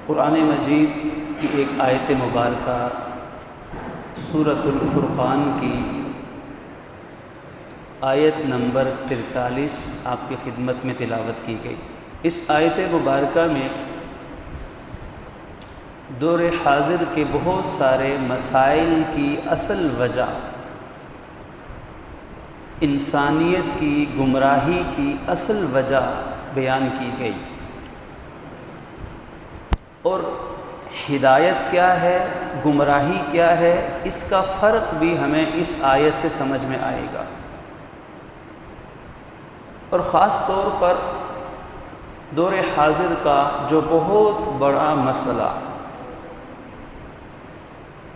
قرآن مجید کی ایک آیت مبارکہ سورۃ الفرقان کی آیت نمبر 43 آپ کی خدمت میں تلاوت کی گئی۔ اس آیت مبارکہ میں دور حاضر کے بہت سارے مسائل کی اصل وجہ، انسانیت کی گمراہی کی اصل وجہ بیان کی گئی، اور ہدایت کیا ہے، گمراہی کیا ہے، اس کا فرق بھی ہمیں اس آیت سے سمجھ میں آئے گا۔ اور خاص طور پر دور حاضر کا جو بہت بڑا مسئلہ،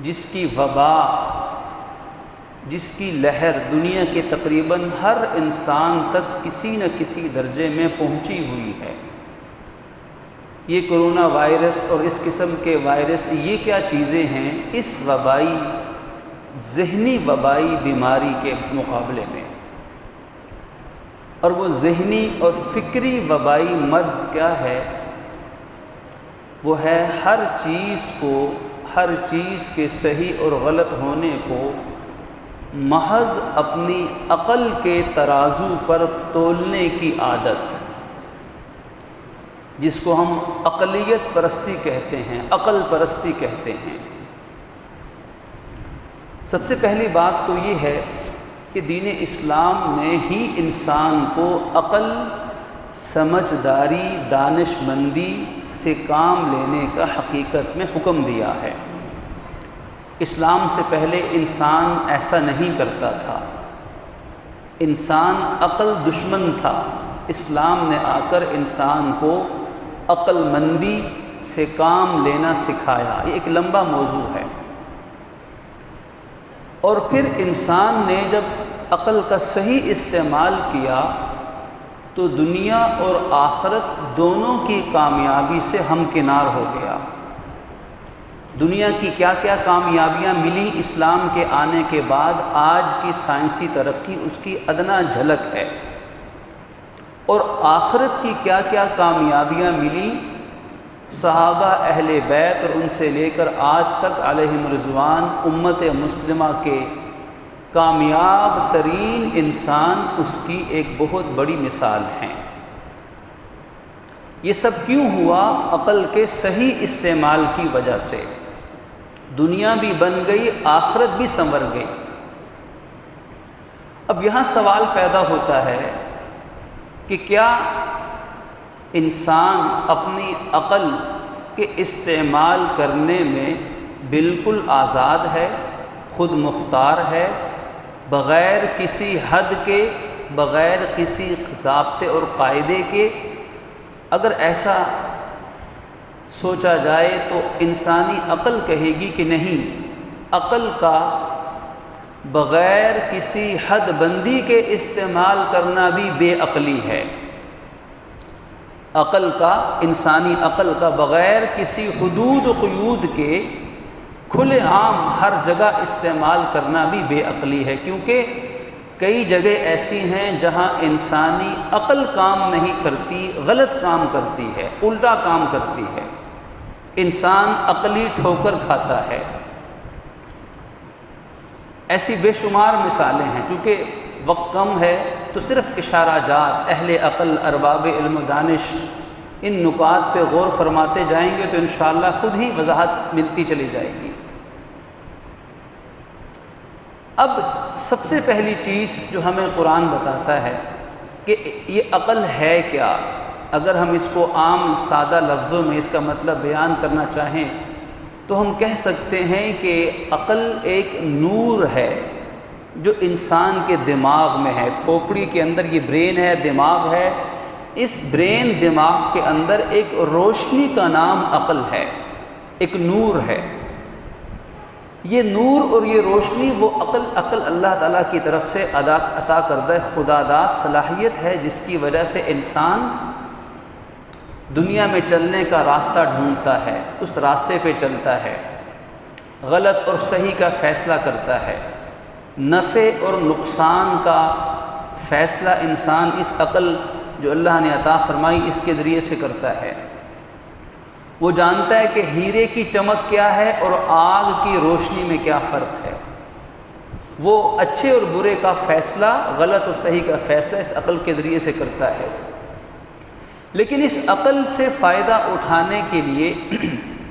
جس کی وبا، جس کی لہر دنیا کے تقریباً ہر انسان تک کسی نہ کسی درجے میں پہنچی ہوئی ہے، یہ کرونا وائرس اور اس قسم کے وائرس، یہ کیا چیزیں ہیں اس وبائی، ذہنی وبائی بیماری کے مقابلے میں؟ اور وہ ذہنی اور فکری وبائی مرض کیا ہے؟ وہ ہے ہر چیز کو، ہر چیز کے صحیح اور غلط ہونے کو محض اپنی عقل کے ترازو پر تولنے کی عادت، جس کو ہم عقلیت پرستی کہتے ہیں، عقل پرستی کہتے ہیں۔ سب سے پہلی بات تو یہ ہے کہ دین اسلام نے ہی انسان کو عقل، سمجھداری، دانش مندی سے کام لینے کا حقیقت میں حکم دیا ہے۔ اسلام سے پہلے انسان ایسا نہیں کرتا تھا، انسان عقل دشمن تھا۔ اسلام نے آ کر انسان کو عقل مندی سے کام لینا سکھایا۔ یہ ایک لمبا موضوع ہے۔ اور پھر انسان نے جب عقل کا صحیح استعمال کیا تو دنیا اور آخرت دونوں کی کامیابی سے ہمکنار ہو گیا۔ دنیا کی کیا کیا کامیابیاں ملی اسلام کے آنے کے بعد، آج کی سائنسی ترقی اس کی ادنا جھلک ہے، اور آخرت کی کیا کیا کامیابیاں ملی صحابہ اہل بیت اور ان سے لے کر آج تک علیہم رضوان امت مسلمہ کے کامیاب ترین انسان اس کی ایک بہت بڑی مثال ہیں۔ یہ سب کیوں ہوا؟ عقل کے صحیح استعمال کی وجہ سے۔ دنیا بھی بن گئی، آخرت بھی سنور گئی۔ اب یہاں سوال پیدا ہوتا ہے کہ کیا انسان اپنی عقل کے استعمال کرنے میں بالکل آزاد ہے، خود مختار ہے، بغیر کسی حد کے، بغیر کسی ضابطے اور قاعدے کے؟ اگر ایسا سوچا جائے تو انسانی عقل کہے گی کہ نہیں، عقل کا بغیر کسی حد بندی کے استعمال کرنا بھی بے عقلی ہے۔ عقل کا، انسانی عقل کا بغیر کسی حدود و قیود کے کھلے عام ہر جگہ استعمال کرنا بھی بے عقلی ہے، کیونکہ کئی جگہ ایسی ہیں جہاں انسانی عقل کام نہیں کرتی، غلط کام کرتی ہے، الٹا کام کرتی ہے، انسان عقلی ٹھوکر کھاتا ہے۔ ایسی بے شمار مثالیں ہیں۔ چونکہ وقت کم ہے تو صرف اشارہ جات، اہل عقل، ارباب علم و دانش ان نکات پہ غور فرماتے جائیں گے تو انشاءاللہ خود ہی وضاحت ملتی چلی جائے گی۔ اب سب سے پہلی چیز جو ہمیں قرآن بتاتا ہے کہ یہ عقل ہے کیا، اگر ہم اس کو عام سادہ لفظوں میں اس کا مطلب بیان کرنا چاہیں تو ہم کہہ سکتے ہیں کہ عقل ایک نور ہے جو انسان کے دماغ میں ہے۔ کھوپڑی کے اندر یہ برین ہے، دماغ ہے، اس برین دماغ کے اندر ایک روشنی کا نام عقل ہے، ایک نور ہے۔ یہ نور اور یہ روشنی وہ عقل اللہ تعالیٰ کی طرف سے عطا کردہ خدا داد صلاحیت ہے، جس کی وجہ سے انسان دنیا میں چلنے کا راستہ ڈھونڈتا ہے، اس راستے پہ چلتا ہے، غلط اور صحیح کا فیصلہ کرتا ہے، نفع اور نقصان کا فیصلہ انسان اس عقل جو اللہ نے عطا فرمائی اس کے ذریعے سے کرتا ہے۔ وہ جانتا ہے کہ ہیرے کی چمک کیا ہے اور آگ کی روشنی میں کیا فرق ہے۔ وہ اچھے اور برے کا فیصلہ، غلط اور صحیح کا فیصلہ اس عقل کے ذریعے سے کرتا ہے۔ لیکن اس عقل سے فائدہ اٹھانے کے لیے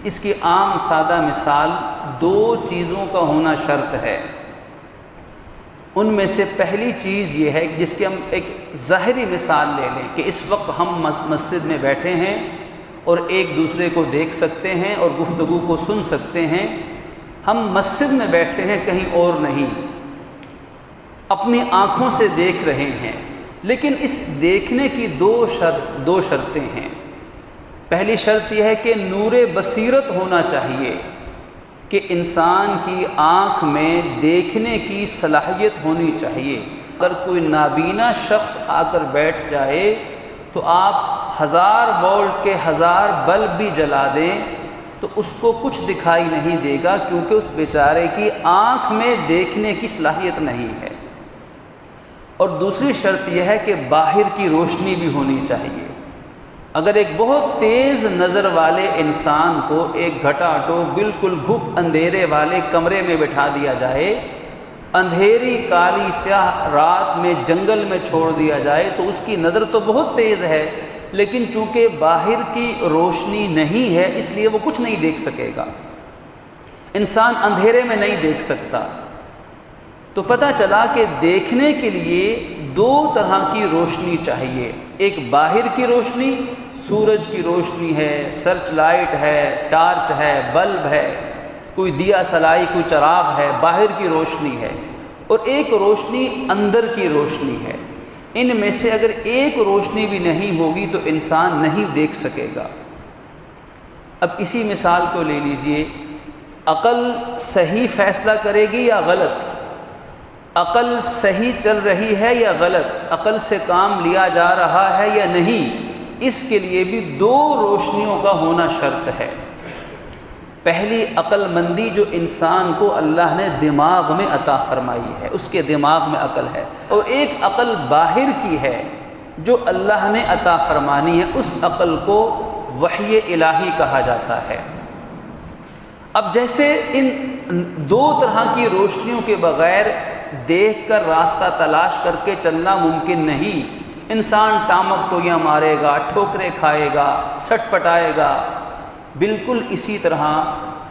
اس کی عام سادہ مثال دو چیزوں کا ہونا شرط ہے۔ ان میں سے پہلی چیز یہ ہے، جس کی ہم ایک ظاہری مثال لے لیں کہ اس وقت ہم مسجد میں بیٹھے ہیں اور ایک دوسرے کو دیکھ سکتے ہیں اور گفتگو کو سن سکتے ہیں۔ ہم مسجد میں بیٹھے ہیں، کہیں اور نہیں، اپنی آنکھوں سے دیکھ رہے ہیں، لیکن اس دیکھنے کی دو شرطیں ہیں۔ پہلی شرط یہ ہے کہ نور بصیرت ہونا چاہیے، کہ انسان کی آنکھ میں دیکھنے کی صلاحیت ہونی چاہیے۔ اگر کوئی نابینا شخص آ کر بیٹھ جائے تو آپ 1000 وولٹ کے 1000 بلب بھی جلا دیں تو اس کو کچھ دکھائی نہیں دے گا، کیونکہ اس بیچارے کی آنکھ میں دیکھنے کی صلاحیت نہیں ہے۔ اور دوسری شرط یہ ہے کہ باہر کی روشنی بھی ہونی چاہیے۔ اگر ایک بہت تیز نظر والے انسان کو ایک گھٹاٹو بالکل گھپ اندھیرے والے کمرے میں بٹھا دیا جائے، اندھیری کالی سیاہ رات میں جنگل میں چھوڑ دیا جائے، تو اس کی نظر تو بہت تیز ہے، لیکن چونکہ باہر کی روشنی نہیں ہے اس لیے وہ کچھ نہیں دیکھ سکے گا۔ انسان اندھیرے میں نہیں دیکھ سکتا۔ تو پتہ چلا کہ دیکھنے کے لیے دو طرح کی روشنی چاہیے۔ ایک باہر کی روشنی، سورج کی روشنی ہے، سرچ لائٹ ہے، ٹارچ ہے، بلب ہے، کوئی دیا سلائی، کوئی چراغ ہے، باہر کی روشنی ہے۔ اور ایک روشنی اندر کی روشنی ہے۔ ان میں سے اگر ایک روشنی بھی نہیں ہوگی تو انسان نہیں دیکھ سکے گا۔ اب اسی مثال کو لے لیجئے، عقل صحیح فیصلہ کرے گی یا غلط؟ عقل صحیح چل رہی ہے یا غلط؟ عقل سے کام لیا جا رہا ہے یا نہیں؟ اس کے لیے بھی دو روشنیوں کا ہونا شرط ہے۔ پہلی عقل مندی جو انسان کو اللہ نے دماغ میں عطا فرمائی ہے، اس کے دماغ میں عقل ہے، اور ایک عقل باہر کی ہے جو اللہ نے عطا فرمانی ہے، اس عقل کو وحی الہی کہا جاتا ہے۔ اب جیسے ان دو طرح کی روشنیوں کے بغیر دیکھ کر راستہ تلاش کر کے چلنا ممکن نہیں، انسان ٹامک ٹوئیاں مارے گا، ٹھوکریں کھائے گا، سٹ پٹائے گا، بالکل اسی طرح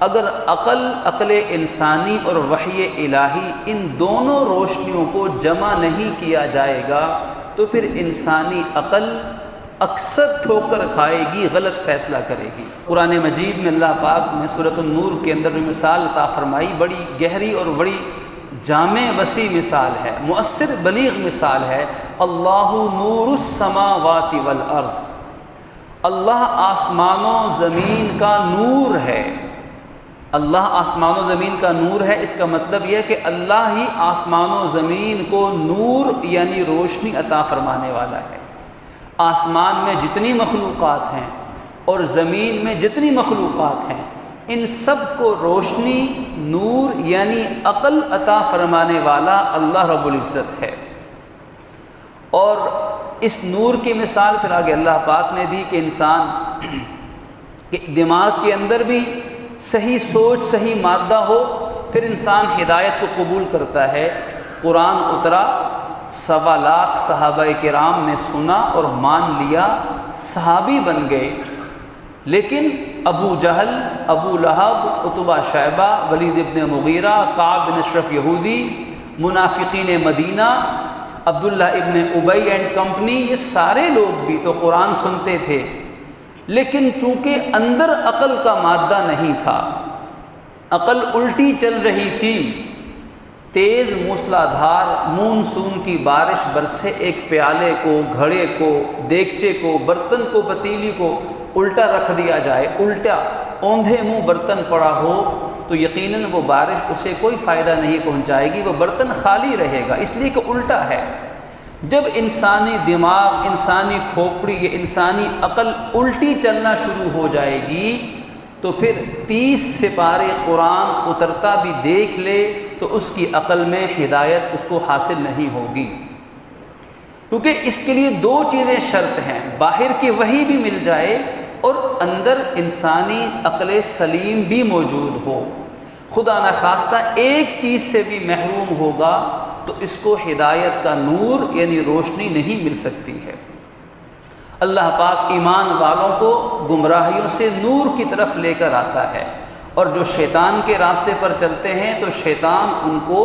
اگر عقل انسانی اور وحی الہی ان دونوں روشنیوں کو جمع نہیں کیا جائے گا تو پھر انسانی عقل اکثر ٹھوکر کھائے گی، غلط فیصلہ کرے گی۔ قرآن مجید میں اللہ پاک نے سورۃ النور کے اندر جو مثال عطا فرمائی، بڑی گہری اور بڑی جامع وسیع مثال ہے، مؤثر بلیغ مثال ہے۔ اللہ نور السماوات والارض، اللہ آسمانوں زمین کا نور ہے۔ اللہ آسمان و زمین کا نور ہے، اس کا مطلب یہ ہے کہ اللہ ہی آسمان و زمین کو نور یعنی روشنی عطا فرمانے والا ہے۔ آسمان میں جتنی مخلوقات ہیں اور زمین میں جتنی مخلوقات ہیں، ان سب کو روشنی، نور یعنی عقل عطا فرمانے والا اللہ رب العزت ہے۔ اور اس نور کی مثال پھر آگے اللہ پاک نے دی کہ انسان کے دماغ کے اندر بھی صحیح سوچ، صحیح مادہ ہو، پھر انسان ہدایت کو قبول کرتا ہے۔ قرآن اترا، 1.25 لاکھ صحابہ کرام نے سنا اور مان لیا، صحابی بن گئے۔ لیکن ابو جہل، ابو لہب، عتبہ شیبہ، ولید ابن مغیرہ، کعب بن اشرف یہودی، منافقین مدینہ، عبداللہ ابن ابی اینڈ کمپنی، یہ سارے لوگ بھی تو قرآن سنتے تھے، لیکن چونکہ اندر عقل کا مادہ نہیں تھا، عقل الٹی چل رہی تھی، تیز موسلادھار مونسون کی بارش برسے ایک پیالے کو، گھڑے کو، دیگچے کو، برتن کو، پتیلی کو الٹا رکھ دیا جائے، الٹا اوندھے منہ برتن پڑا ہو تو یقیناً وہ بارش اسے کوئی فائدہ نہیں پہنچائے گی، وہ برتن خالی رہے گا، اس لیے کہ الٹا ہے۔ جب انسانی دماغ، انسانی کھوپڑی، یہ انسانی عقل الٹی چلنا شروع ہو جائے گی تو پھر 30 سپارے قرآن اترتا بھی دیکھ لے تو اس کی عقل میں ہدایت اس کو حاصل نہیں ہوگی، کیونکہ اس کے لیے دو چیزیں شرط ہیں، باہر کی وحی بھی مل جائے اور اندر انسانی عقل سلیم بھی موجود ہو، خدا نخواستہ ایک چیز سے بھی محروم ہوگا تو اس کو ہدایت کا نور یعنی روشنی نہیں مل سکتی ہے۔ اللہ پاک ایمان والوں کو گمراہیوں سے نور کی طرف لے کر آتا ہے، اور جو شیطان کے راستے پر چلتے ہیں تو شیطان ان کو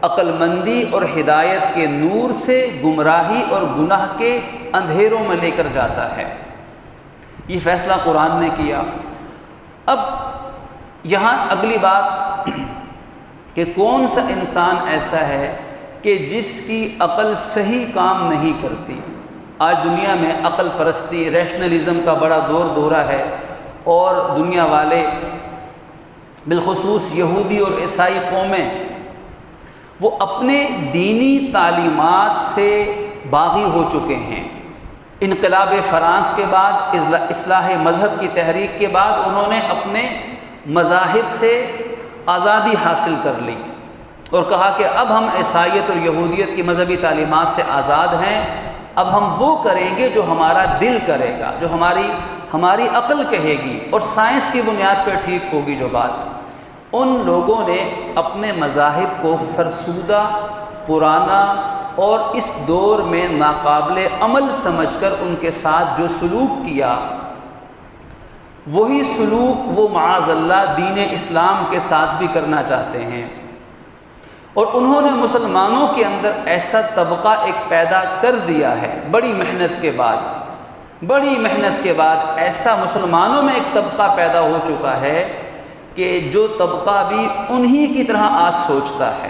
عقل مندی اور ہدایت کے نور سے گمراہی اور گناہ کے اندھیروں میں لے کر جاتا ہے۔ یہ فیصلہ قرآن نے کیا۔ اب یہاں اگلی بات کہ کون سا انسان ایسا ہے کہ جس کی عقل صحیح کام نہیں کرتی۔ آج دنیا میں عقل پرستی، ریشنلزم کا بڑا دورہ ہے، اور دنیا والے بالخصوص یہودی اور عیسائی قومیں وہ اپنے دینی تعلیمات سے باغی ہو چکے ہیں۔ انقلاب فرانس کے بعد، اصلاح مذہب کی تحریک کے بعد انہوں نے اپنے مذاہب سے آزادی حاصل کر لی اور کہا کہ اب ہم عیسائیت اور یہودیت کی مذہبی تعلیمات سے آزاد ہیں، اب ہم وہ کریں گے جو ہمارا دل کرے گا، جو ہماری عقل کہے گی اور سائنس کی بنیاد پر ٹھیک ہوگی جو بات۔ ان لوگوں نے اپنے مذاہب کو فرسودہ، پرانا اور اس دور میں ناقابل عمل سمجھ کر ان کے ساتھ جو سلوک کیا، وہی سلوک وہ معاذ اللہ دین اسلام کے ساتھ بھی کرنا چاہتے ہیں۔ اور انہوں نے مسلمانوں کے اندر ایسا طبقہ ایک پیدا کر دیا ہے، بڑی محنت کے بعد ایسا مسلمانوں میں ایک طبقہ پیدا ہو چکا ہے کہ جو طبقہ بھی انہی کی طرح آج سوچتا ہے۔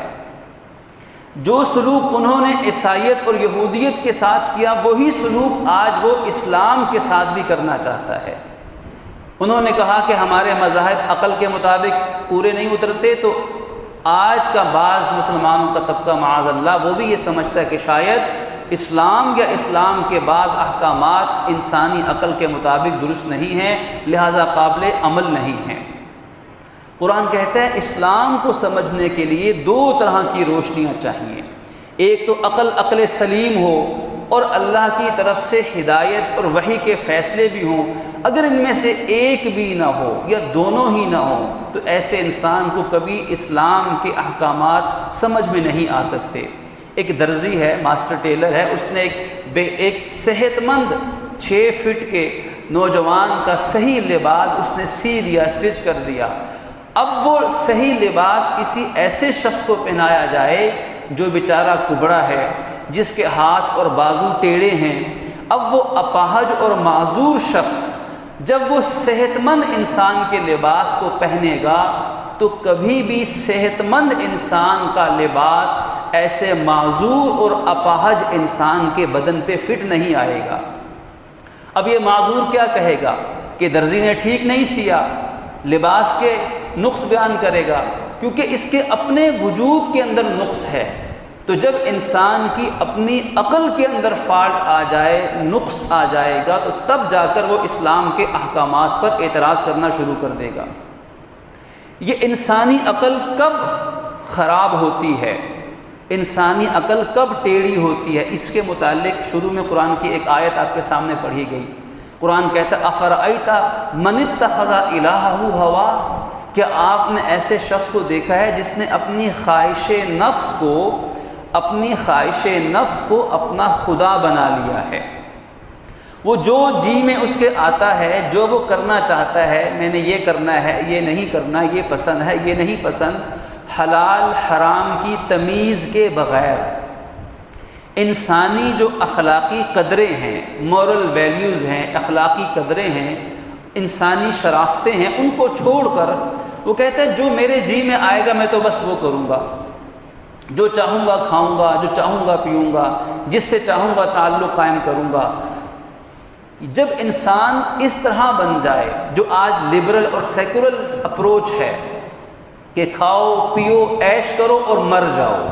جو سلوک انہوں نے عیسائیت اور یہودیت کے ساتھ کیا، وہی سلوک آج وہ اسلام کے ساتھ بھی کرنا چاہتا ہے۔ انہوں نے کہا کہ ہمارے مذاہب عقل کے مطابق پورے نہیں اترتے، تو آج کا بعض مسلمانوں کا طبقہ معاذ اللہ وہ بھی یہ سمجھتا ہے کہ شاید اسلام یا اسلام کے بعض احکامات انسانی عقل کے مطابق درست نہیں ہیں، لہذا قابل عمل نہیں ہیں۔ قرآن کہتا ہے اسلام کو سمجھنے کے لیے دو طرح کی روشنیاں چاہیے، ایک تو عقل سلیم ہو اور اللہ کی طرف سے ہدایت اور وحی کے فیصلے بھی ہوں۔ اگر ان میں سے ایک بھی نہ ہو یا دونوں ہی نہ ہوں تو ایسے انسان کو کبھی اسلام کے احکامات سمجھ میں نہیں آ سکتے۔ ایک درزی ہے، ماسٹر ٹیلر ہے، اس نے ایک صحت مند 6 فٹ کے نوجوان کا صحیح لباس اس نے سی دیا، اسٹچ کر دیا۔ اب وہ صحیح لباس کسی ایسے شخص کو پہنایا جائے جو بیچارہ کبڑا ہے، جس کے ہاتھ اور بازو ٹیڑھے ہیں۔ اب وہ اپاہج اور معذور شخص جب وہ صحت مند انسان کے لباس کو پہنے گا تو کبھی بھی صحت مند انسان کا لباس ایسے معذور اور اپاہج انسان کے بدن پہ فٹ نہیں آئے گا۔ اب یہ معذور کیا کہے گا کہ درزی نے ٹھیک نہیں سیا، لباس کے نقص بیان کرے گا، کیونکہ اس کے اپنے وجود کے اندر نقص ہے۔ تو جب انسان کی اپنی عقل کے اندر فالٹ آ جائے، نقص آ جائے گا، تو تب جا کر وہ اسلام کے احکامات پر اعتراض کرنا شروع کر دے گا۔ یہ انسانی عقل کب خراب ہوتی ہے، انسانی عقل کب ٹیڑھی ہوتی ہے، اس کے متعلق شروع میں قرآن کی ایک آیت آپ کے سامنے پڑھی گئی۔ قرآن کہتا ہے افرأیت من اتخذ الہہ ہوا، کیا آپ نے ایسے شخص کو دیکھا ہے جس نے اپنی خواہش نفس کو اپنا خدا بنا لیا ہے؟ وہ جو جی میں اس کے آتا ہے، جو وہ کرنا چاہتا ہے، میں نے یہ کرنا ہے، یہ نہیں کرنا، یہ پسند ہے، یہ نہیں پسند، حلال حرام کی تمیز کے بغیر انسانی جو اخلاقی قدریں ہیں، مورل ویلیوز ہیں، اخلاقی قدریں ہیں، انسانی شرافتیں ہیں، ان کو چھوڑ کر وہ کہتا ہے جو میرے جی میں آئے گا میں تو بس وہ کروں گا، جو چاہوں گا کھاؤں گا، جو چاہوں گا پیوں گا، جس سے چاہوں گا تعلق قائم کروں گا۔ جب انسان اس طرح بن جائے، جو آج لبرل اور سیکولر اپروچ ہے کہ کھاؤ پیو عیش کرو اور مر جاؤ،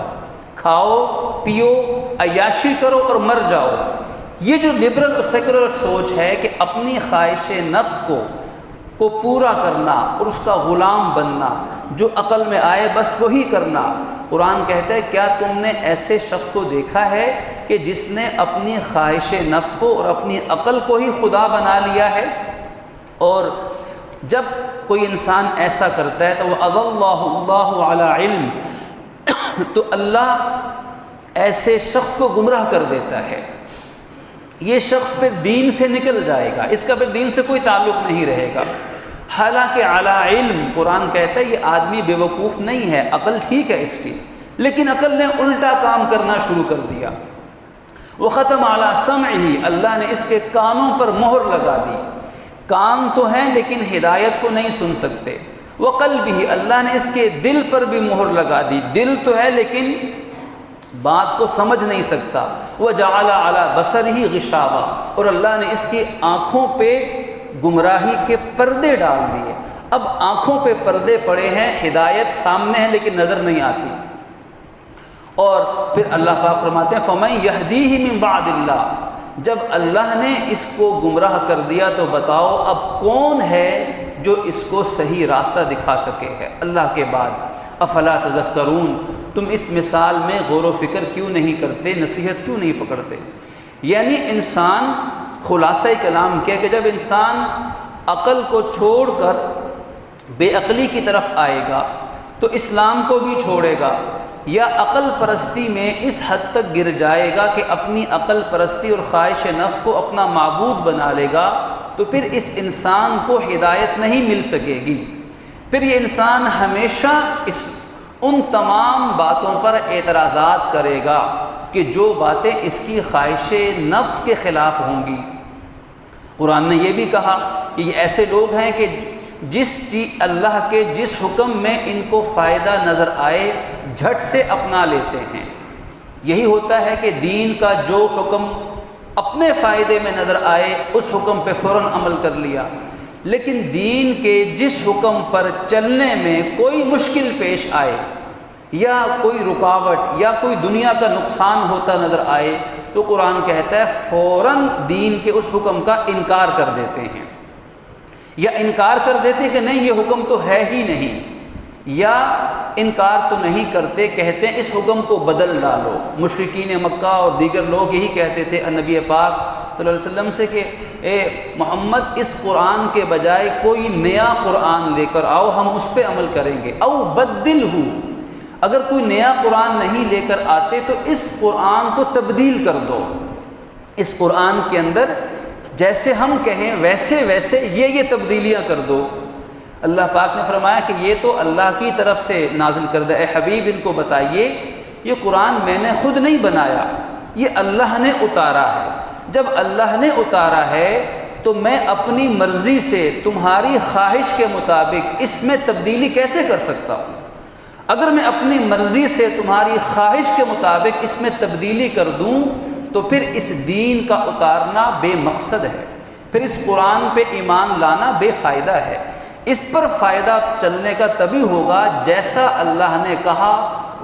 کھاؤ پیو عیاشی کرو اور مر جاؤ، یہ جو لبرل اور سیکولر سوچ ہے کہ اپنی خواہش نفس کو پورا کرنا اور اس کا غلام بننا، جو عقل میں آئے بس وہی کرنا، قرآن کہتا ہے کیا تم نے ایسے شخص کو دیکھا ہے کہ جس نے اپنی خواہش نفس کو اور اپنی عقل کو ہی خدا بنا لیا ہے؟ اور جب کوئی انسان ایسا کرتا ہے تو وہ اضلہ اللہ علی علم، تو اللہ ایسے شخص کو گمراہ کر دیتا ہے، یہ شخص پھر دین سے نکل جائے گا، اس کا پھر دین سے کوئی تعلق نہیں رہے گا۔ حالانکہ علی علم قرآن کہتا ہے یہ آدمی بے وقوف نہیں ہے، عقل ٹھیک ہے اس کی، لیکن عقل نے الٹا کام کرنا شروع کر دیا۔ وختم علی سمعہ، اللہ نے اس کے کانوں پر مہر لگا دی، کان تو ہیں لیکن ہدایت کو نہیں سن سکتے۔ وقلبہ، اللہ نے اس کے دل پر بھی مہر لگا دی، دل تو ہے لیکن بات کو سمجھ نہیں سکتا۔ وجعل علی بصرہ غشاوہ، اور اللہ نے اس کی آنکھوں پہ گمراہی کے پردے ڈال دیے، اب آنکھوں پہ پردے پڑے ہیں، ہدایت سامنے ہے لیکن نظر نہیں آتی۔ اور پھر اللہ پاک فرماتے ہیں فَمَن يَهْدِيهِ مِن بَعْدِ اللَّهِ، جب اللہ نے اس کو گمراہ کر دیا تو بتاؤ اب کون ہے جو اس کو صحیح راستہ دکھا سکے ہے اللہ کے بعد۔ افلا تذکرون، تم اس مثال میں غور و فکر کیوں نہیں کرتے، نصیحت کیوں نہیں پکڑتے؟ یعنی انسان، خلاصہ کلام کیا کہ جب انسان عقل کو چھوڑ کر بے عقلی کی طرف آئے گا تو اسلام کو بھی چھوڑے گا، یا عقل پرستی میں اس حد تک گر جائے گا کہ اپنی عقل پرستی اور خواہش نفس کو اپنا معبود بنا لے گا، تو پھر اس انسان کو ہدایت نہیں مل سکے گی۔ پھر یہ انسان ہمیشہ ان تمام باتوں پر اعتراضات کرے گا کہ جو باتیں اس کی خواہش نفس کے خلاف ہوں گی۔ قرآن نے یہ بھی کہا کہ یہ ایسے لوگ ہیں کہ جس چیز اللہ کے جس حکم میں ان کو فائدہ نظر آئے جھٹ سے اپنا لیتے ہیں۔ یہی ہوتا ہے کہ دین کا جو حکم اپنے فائدے میں نظر آئے اس حکم پہ فوراً عمل کر لیا، لیکن دین کے جس حکم پر چلنے میں کوئی مشکل پیش آئے یا کوئی رکاوٹ یا کوئی دنیا کا نقصان ہوتا نظر آئے تو قرآن کہتا ہے فوراً دین کے اس حکم کا انکار کر دیتے ہیں، یا انکار کر دیتے کہ نہیں یہ حکم تو ہے ہی نہیں، یا انکار تو نہیں کرتے، کہتے ہیں اس حکم کو بدل ڈالو۔ مشرکین مکہ اور دیگر لوگ یہی کہتے تھے نبی پاک صلی اللہ علیہ وسلم سے کہ اے محمد اس قرآن کے بجائے کوئی نیا قرآن لے کر آؤ، ہم اس پہ عمل کریں گے۔ او بدلہ، اگر کوئی نیا قرآن نہیں لے کر آتے تو اس قرآن کو تبدیل کر دو، اس قرآن کے اندر جیسے ہم کہیں ویسے ویسے یہ تبدیلیاں کر دو۔ اللہ پاک نے فرمایا کہ یہ تو اللہ کی طرف سے نازل کردہ، اے حبیب ان کو بتائیے یہ قرآن میں نے خود نہیں بنایا، یہ اللہ نے اتارا ہے۔ جب اللہ نے اتارا ہے تو میں اپنی مرضی سے تمہاری خواہش کے مطابق اس میں تبدیلی کیسے کر سکتا ہوں؟ اگر میں اپنی مرضی سے تمہاری خواہش کے مطابق اس میں تبدیلی کر دوں تو پھر اس دین کا اتارنا بے مقصد ہے، پھر اس قرآن پہ ایمان لانا بے فائدہ ہے۔ اس پر فائدہ چلنے کا تبھی ہوگا جیسا اللہ نے کہا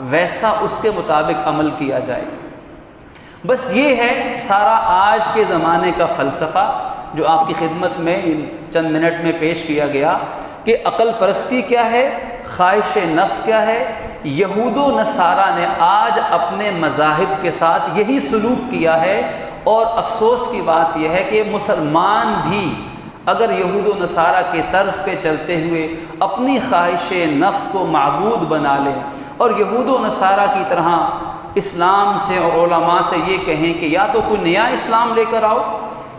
ویسا اس کے مطابق عمل کیا جائے۔ بس یہ ہے سارا آج کے زمانے کا فلسفہ جو آپ کی خدمت میں چند منٹ میں پیش کیا گیا کہ عقل پرستی کیا ہے، خواہش نفس کیا ہے۔ یہود و نصارہ نے آج اپنے مذاہب کے ساتھ یہی سلوک کیا ہے، اور افسوس کی بات یہ ہے کہ مسلمان بھی اگر یہود و نصارہ کے طرز پہ چلتے ہوئے اپنی خواہش نفس کو معبود بنا لیں اور یہود و نصارہ کی طرح اسلام سے اور علماء سے یہ کہیں کہ یا تو کوئی نیا اسلام لے کر آؤ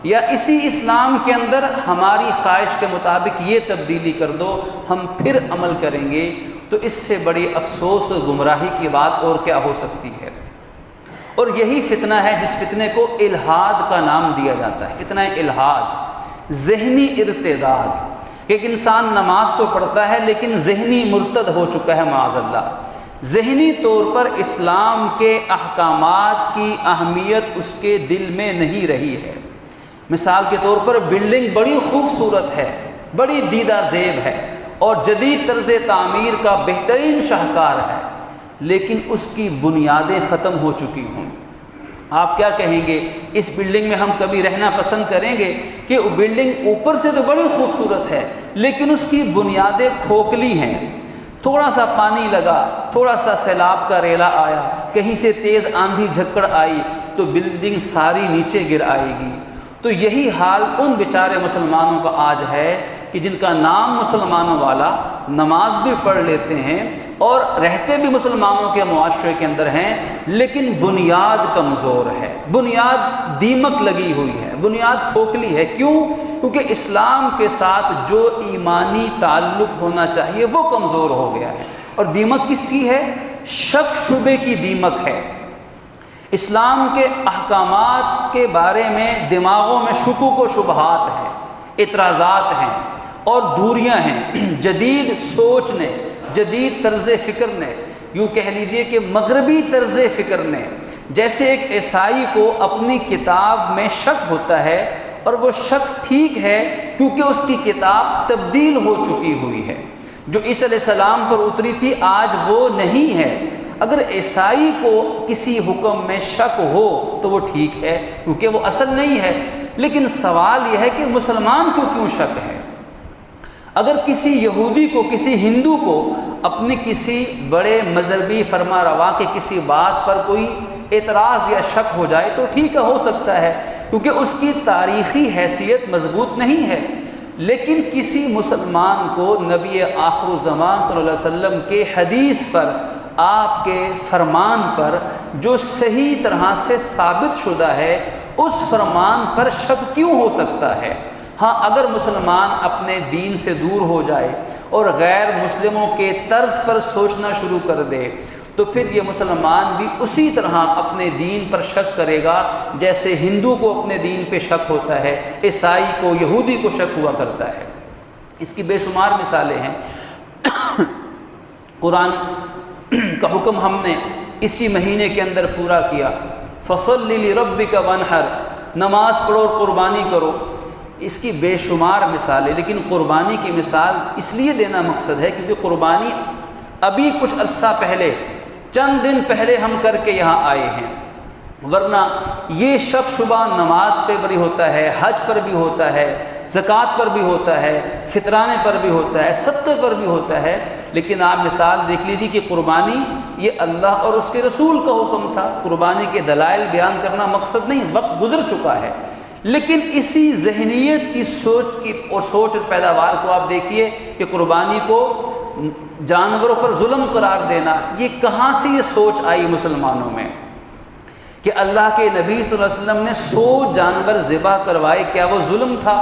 یا اسی اسلام کے اندر ہماری خواہش کے مطابق یہ تبدیلی کر دو، ہم پھر عمل کریں گے، تو اس سے بڑی افسوس و گمراہی کی بات اور کیا ہو سکتی ہے۔ اور یہی فتنہ ہے جس فتنے کو الحاد کا نام دیا جاتا ہے، فتنہ الحاد، ذہنی ارتداد، کہ ایک انسان نماز تو پڑھتا ہے لیکن ذہنی مرتد ہو چکا ہے معاذ اللہ، ذہنی طور پر اسلام کے احکامات کی اہمیت اس کے دل میں نہیں رہی ہے۔ مثال کے طور پر بلڈنگ بڑی خوبصورت ہے، بڑی دیدہ زیب ہے اور جدید طرز تعمیر کا بہترین شاہکار ہے، لیکن اس کی بنیادیں ختم ہو چکی ہوں۔ آپ کیا کہیں گے، اس بلڈنگ میں ہم کبھی رہنا پسند کریں گے کہ وہ بلڈنگ اوپر سے تو بڑی خوبصورت ہے لیکن اس کی بنیادیں کھوکھلی ہیں، تھوڑا سا پانی لگا، تھوڑا سا سیلاب کا ریلا آیا، کہیں سے تیز آندھی جھکڑ آئی تو بلڈنگ ساری نیچے گر آئے گی۔ تو یہی حال ان بیچارے مسلمانوں کا آج ہے کہ جن کا نام مسلمانوں والا، نماز بھی پڑھ لیتے ہیں اور رہتے بھی مسلمانوں کے معاشرے کے اندر ہیں، لیکن بنیاد کمزور ہے، بنیاد دیمک لگی ہوئی ہے، بنیاد کھوکھلی ہے۔ کیوں؟ کیونکہ اسلام کے ساتھ جو ایمانی تعلق ہونا چاہیے وہ کمزور ہو گیا ہے۔ اور دیمک کس کی ہے؟ شک شبے کی دیمک ہے۔ اسلام کے احکامات کے بارے میں دماغوں میں شکوک و شبہات ہیں، اعتراضات ہیں اور دوریاں ہیں۔ جدید سوچ نے، جدید طرز فکر نے، یوں کہہ لیجئے کہ مغربی طرز فکر نے، جیسے ایک عیسائی کو اپنی کتاب میں شک ہوتا ہے، اور وہ شک ٹھیک ہے کیونکہ اس کی کتاب تبدیل ہو چکی ہوئی ہے۔ جو عیسیٰ علیہ السلام پر اتری تھی آج وہ نہیں ہے۔ اگر عیسائی کو کسی حکم میں شک ہو تو وہ ٹھیک ہے کیونکہ وہ اصل نہیں ہے، لیکن سوال یہ ہے کہ مسلمان کو کیوں شک ہے؟ اگر کسی یہودی کو، کسی ہندو کو اپنی کسی بڑے مذہبی فرما روا کے کسی بات پر کوئی اعتراض یا شک ہو جائے تو ٹھیک ہے، ہو سکتا ہے کیونکہ اس کی تاریخی حیثیت مضبوط نہیں ہے۔ لیکن کسی مسلمان کو نبی آخر الزمان صلی اللہ علیہ وسلم کے حدیث پر، آپ کے فرمان پر جو صحیح طرح سے ثابت شدہ ہے، اس فرمان پر شک کیوں ہو سکتا ہے؟ ہاں، اگر مسلمان اپنے دین سے دور ہو جائے اور غیر مسلموں کے طرز پر سوچنا شروع کر دے تو پھر یہ مسلمان بھی اسی طرح اپنے دین پر شک کرے گا جیسے ہندو کو اپنے دین پہ شک ہوتا ہے، عیسائی کو، یہودی کو شک ہوا کرتا ہے۔ اس کی بے شمار مثالیں ہیں۔ قرآن کا حکم ہم نے اسی مہینے کے اندر پورا کیا، فصل لربک وانحر، نماز پڑھو اور قربانی کرو۔ اس کی بے شمار مثالیں، لیکن قربانی کی مثال اس لیے دینا مقصد ہے کیونکہ قربانی ابھی کچھ عرصہ پہلے، چند دن پہلے ہم کر کے یہاں آئے ہیں، ورنہ یہ شک شبہ نماز پہ بھی ہوتا ہے، حج پر بھی ہوتا ہے، زکوٰۃ پر بھی ہوتا ہے، فطرانے پر بھی ہوتا ہے، صدقے پر بھی ہوتا ہے۔ لیکن آپ مثال دیکھ لیجیے کہ قربانی یہ اللہ اور اس کے رسول کا حکم تھا، قربانی کے دلائل بیان کرنا مقصد نہیں، وقت گزر چکا ہے۔ لیکن اسی ذہنیت کی سوچ اور پیداوار کو آپ دیکھیے کہ قربانی کو جانوروں پر ظلم قرار دینا، یہ کہاں سے یہ سوچ آئی مسلمانوں میں کہ اللہ کے نبی صلی اللہ علیہ وسلم نے 100 جانور ذبح کروائے؟ کیا وہ ظلم تھا؟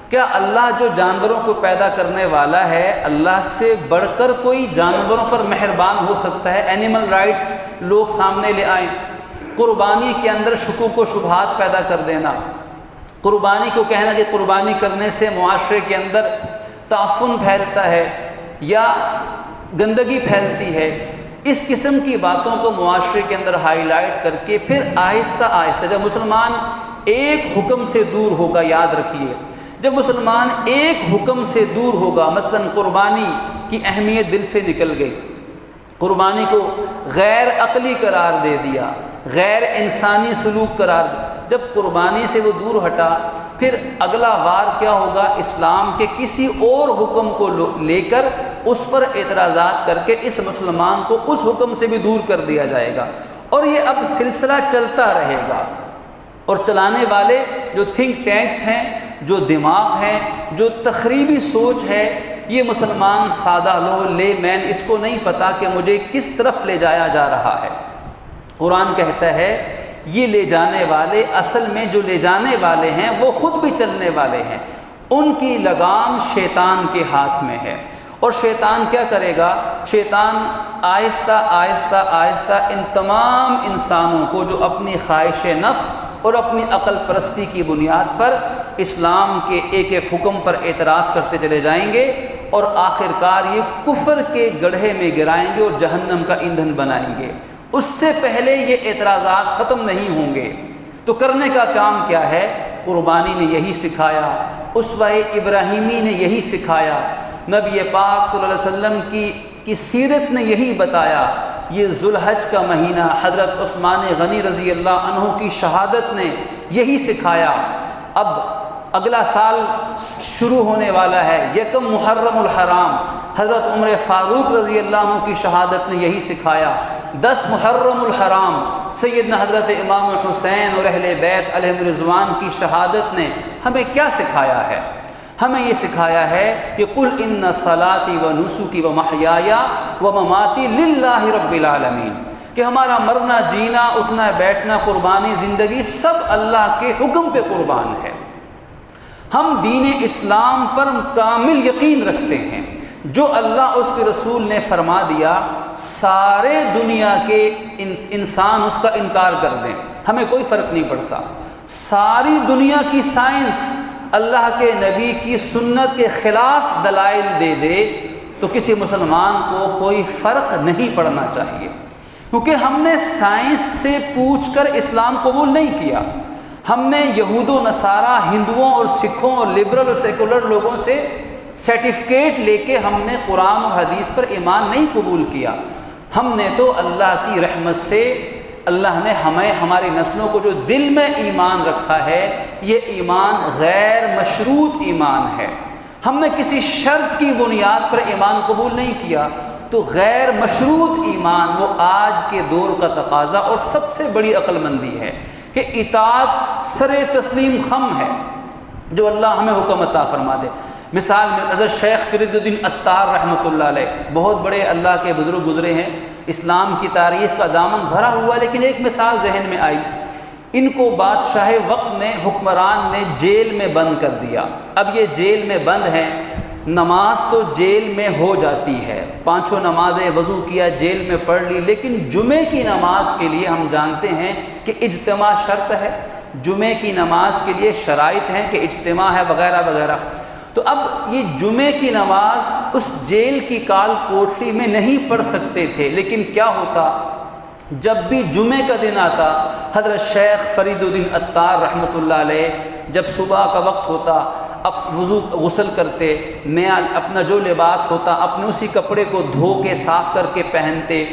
کیا اللہ جو جانوروں کو پیدا کرنے والا ہے، اللہ سے بڑھ کر کوئی جانوروں پر مہربان ہو سکتا ہے؟ اینیمل رائٹس لوگ سامنے لے آئیں، قربانی کے اندر شکوک و شبہات پیدا کر دینا، قربانی کو کہنا کہ قربانی کرنے سے معاشرے کے اندر تعفن پھیلتا ہے یا گندگی پھیلتی ہے، اس قسم کی باتوں کو معاشرے کے اندر ہائی لائٹ کر کے پھر آہستہ آہستہ جب مسلمان ایک حکم سے دور ہوگا، یاد رکھیے، جب مسلمان ایک حکم سے دور ہوگا، مثلا قربانی کی اہمیت دل سے نکل گئی، قربانی کو غیر عقلی قرار دے دیا، غیر انسانی سلوک قرار دیا، جب قربانی سے وہ دور ہٹا، پھر اگلا وار کیا ہوگا؟ اسلام کے کسی اور حکم کو لے کر اس پر اعتراضات کر کے اس مسلمان کو اس حکم سے بھی دور کر دیا جائے گا، اور یہ اب سلسلہ چلتا رہے گا۔ اور چلانے والے جو تھنک ٹینکس ہیں، جو دماغ ہیں، جو تخریبی سوچ ہے، یہ مسلمان سادہ لوگ لے مین اس کو نہیں پتہ کہ مجھے کس طرف لے جایا جا رہا ہے۔ قرآن کہتا ہے یہ لے جانے والے اصل میں جو لے جانے والے ہیں وہ خود بھی چلنے والے ہیں، ان کی لگام شیطان کے ہاتھ میں ہے۔ اور شیطان کیا کرے گا؟ شیطان آہستہ آہستہ آہستہ ان تمام انسانوں کو جو اپنی خواہش نفس اور اپنی عقل پرستی کی بنیاد پر اسلام کے ایک ایک حکم پر اعتراض کرتے چلے جائیں گے، اور آخر کار یہ کفر کے گڑھے میں گرائیں گے اور جہنم کا ایندھن بنائیں گے۔ اس سے پہلے یہ اعتراضات ختم نہیں ہوں گے۔ تو کرنے کا کام کیا ہے؟ قربانی نے یہی سکھایا، اسوہ ابراہیمی نے یہی سکھایا، نبی پاک صلی اللہ علیہ وسلم کی سیرت نے یہی بتایا، یہ ذوالحج کا مہینہ حضرت عثمان غنی رضی اللہ عنہ کی شہادت نے یہی سکھایا۔ اب اگلا سال شروع ہونے والا ہے، یکم محرم الحرام، حضرت عمر فاروق رضی اللہ عنہ کی شہادت نے یہی سکھایا۔ 10 محرم الحرام سیدنا حضرت امام حسین اور اہل بیت علیہم رضوان کی شہادت نے ہمیں کیا سکھایا ہے؟ ہمیں یہ سکھایا ہے کہ قل ان صلاتی و نسکی و محیایا و مماتی للہ رب العالمین، کہ ہمارا مرنا جینا اٹھنا بیٹھنا قربانی زندگی سب اللہ کے حکم پہ قربان ہے۔ ہم دین اسلام پر کامل یقین رکھتے ہیں، جو اللہ اس کے رسول نے فرما دیا سارے دنیا کے انسان اس کا انکار کر دیں، ہمیں کوئی فرق نہیں پڑتا، ساری دنیا کی سائنس اللہ کے نبی کی سنت کے خلاف دلائل دے دے تو کسی مسلمان کو کوئی فرق نہیں پڑنا چاہیے، کیونکہ ہم نے سائنس سے پوچھ کر اسلام قبول نہیں کیا، ہم نے یہود و نصارہ، ہندوؤں اور سکھوں اور لبرل اور سیکولر لوگوں سے سرٹیفکیٹ لے کے ہم نے قرآن اور حدیث پر ایمان نہیں قبول کیا، ہم نے تو اللہ کی رحمت سے اللہ نے ہمیں ہماری نسلوں کو جو دل میں ایمان رکھا ہے یہ ایمان غیر مشروط ایمان ہے، ہم نے کسی شرط کی بنیاد پر ایمان قبول نہیں کیا، تو غیر مشروط ایمان وہ آج کے دور کا تقاضا اور سب سے بڑی عقل مندی ہے کہ اطاعت سر تسلیم خم ہے، جو اللہ ہمیں حکم عطا فرما دے۔ مثال میں حضرت شیخ فرید الدین عطار رحمۃ اللہ علیہ بہت بڑے اللہ کے بزرگ گزرے ہیں، اسلام کی تاریخ کا دامن بھرا ہوا، لیکن ایک مثال ذہن میں آئی، ان کو بادشاہ وقت نے، حکمران نے جیل میں بند کر دیا۔ اب یہ جیل میں بند ہیں، نماز تو جیل میں ہو جاتی ہے، پانچوں نمازیں وضو کیا جیل میں پڑھ لی، لیکن جمعے کی نماز کے لیے ہم جانتے ہیں کہ اجتماع شرط ہے، جمعے کی نماز کے لیے شرائط ہیں کہ اجتماع ہے وغیرہ وغیرہ۔ تو اب یہ جمعے کی نماز اس جیل کی کال کوٹری میں نہیں پڑھ سکتے تھے، لیکن کیا ہوتا، جب بھی جمعے کا دن آتا حضرت شیخ فرید الدین عطار رحمۃ اللہ علیہ جب صبح کا وقت ہوتا اب وضو غسل کرتے، نیا اپنا جو لباس ہوتا اپنے اسی کپڑے کو دھو کے صاف کر کے پہنتے،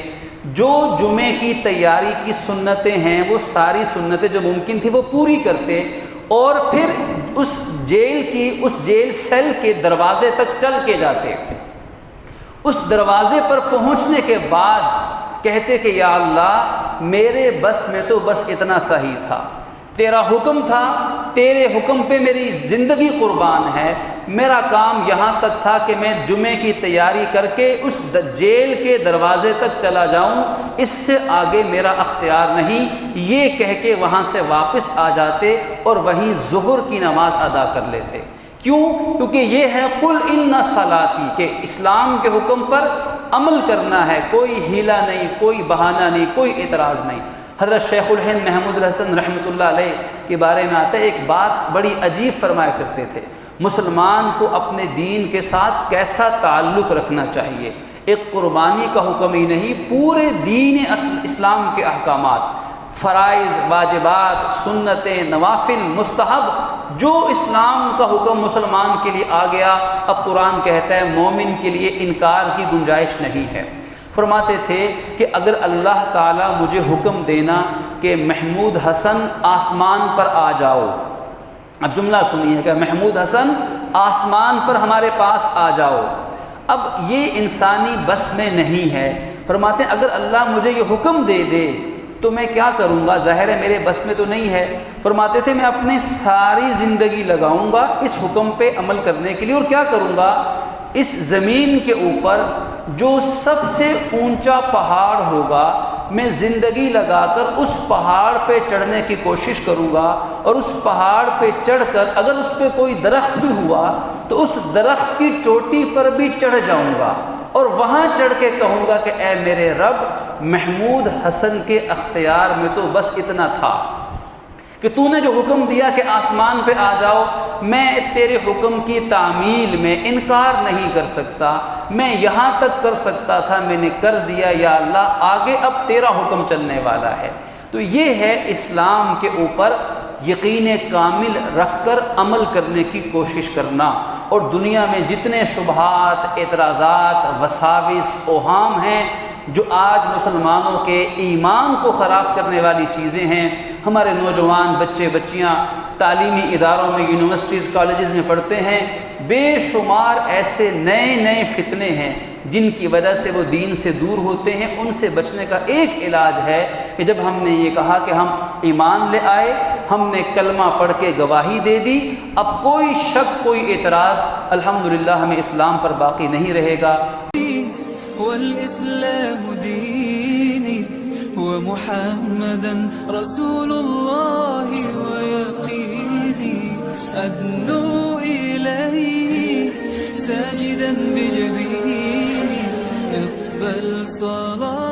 جو جمعے کی تیاری کی سنتیں ہیں وہ ساری سنتیں جو ممکن تھی وہ پوری کرتے، اور پھر اس جیل سیل کے دروازے تک چل کے جاتے، اس دروازے پر پہنچنے کے بعد کہتے کہ یا اللہ میرے بس میں تو بس اتنا سا ہی تھا، تیرا حکم تھا، تیرے حکم پہ میری زندگی قربان ہے، میرا کام یہاں تک تھا کہ میں جمعے کی تیاری کر کے اس جیل کے دروازے تک چلا جاؤں، اس سے آگے میرا اختیار نہیں، یہ کہہ کے وہاں سے واپس آ جاتے اور وہیں ظہر کی نماز ادا کر لیتے۔ کیوں؟ کیونکہ یہ ہے قل ان صلاتی، کہ اسلام کے حکم پر عمل کرنا ہے، کوئی ہیلا نہیں، کوئی بہانہ نہیں، کوئی اعتراض نہیں۔ حضرت شیخ الہند محمود الحسن رحمۃ اللہ علیہ کے بارے میں آتا ہے، ایک بات بڑی عجیب فرمایا کرتے تھے، مسلمان کو اپنے دین کے ساتھ کیسا تعلق رکھنا چاہیے، ایک قربانی کا حکم ہی نہیں، پورے دین اسلام کے احکامات، فرائض، واجبات، سنتیں، نوافل، مستحب، جو اسلام کا حکم مسلمان کے لیے آ گیا، اب قرآن کہتا ہے مومن کے لیے انکار کی گنجائش نہیں ہے۔ فرماتے تھے کہ اگر اللہ تعالیٰ مجھے حکم دینا کہ محمود حسن آسمان پر آ جاؤ، اب جملہ سنیے کہ محمود حسن آسمان پر ہمارے پاس آ جاؤ، اب یہ انسانی بس میں نہیں ہے۔ فرماتے ہیں اگر اللہ مجھے یہ حکم دے دے تو میں کیا کروں گا، ظاہر ہے میرے بس میں تو نہیں ہے۔ فرماتے تھے میں اپنی ساری زندگی لگاؤں گا اس حکم پہ عمل کرنے کے لیے، اور کیا کروں گا، اس زمین کے اوپر جو سب سے اونچا پہاڑ ہوگا میں زندگی لگا کر اس پہاڑ پہ چڑھنے کی کوشش کروں گا، اور اس پہاڑ پہ چڑھ کر اگر اس پہ کوئی درخت بھی ہوا تو اس درخت کی چوٹی پر بھی چڑھ جاؤں گا، اور وہاں چڑھ کے کہوں گا کہ اے میرے رب، محمود حسن کے اختیار میں تو بس اتنا تھا کہ تو نے جو حکم دیا کہ آسمان پہ آ جاؤ، میں تیرے حکم کی تعمیل میں انکار نہیں کر سکتا، میں یہاں تک کر سکتا تھا، میں نے کر دیا، یا اللہ آگے اب تیرا حکم چلنے والا ہے۔ تو یہ ہے اسلام کے اوپر یقین کامل رکھ کر عمل کرنے کی کوشش کرنا، اور دنیا میں جتنے شبہات، اعتراضات، وساوس، اوہام ہیں جو آج مسلمانوں کے ایمان کو خراب کرنے والی چیزیں ہیں، ہمارے نوجوان بچے بچیاں تعلیمی اداروں میں، یونیورسٹیز، کالجز میں پڑھتے ہیں، بے شمار ایسے نئے نئے فتنے ہیں جن کی وجہ سے وہ دین سے دور ہوتے ہیں، ان سے بچنے کا ایک علاج ہے کہ جب ہم نے یہ کہا کہ ہم ایمان لے آئے، ہم نے کلمہ پڑھ کے گواہی دے دی، اب کوئی شک کوئی اعتراض الحمدللہ ہمیں اسلام پر باقی نہیں رہے گا۔ والإسلام ديني ومحمدا رسول الله ويقيني أدنو إليه ساجدا بجبيني اقبل صلاة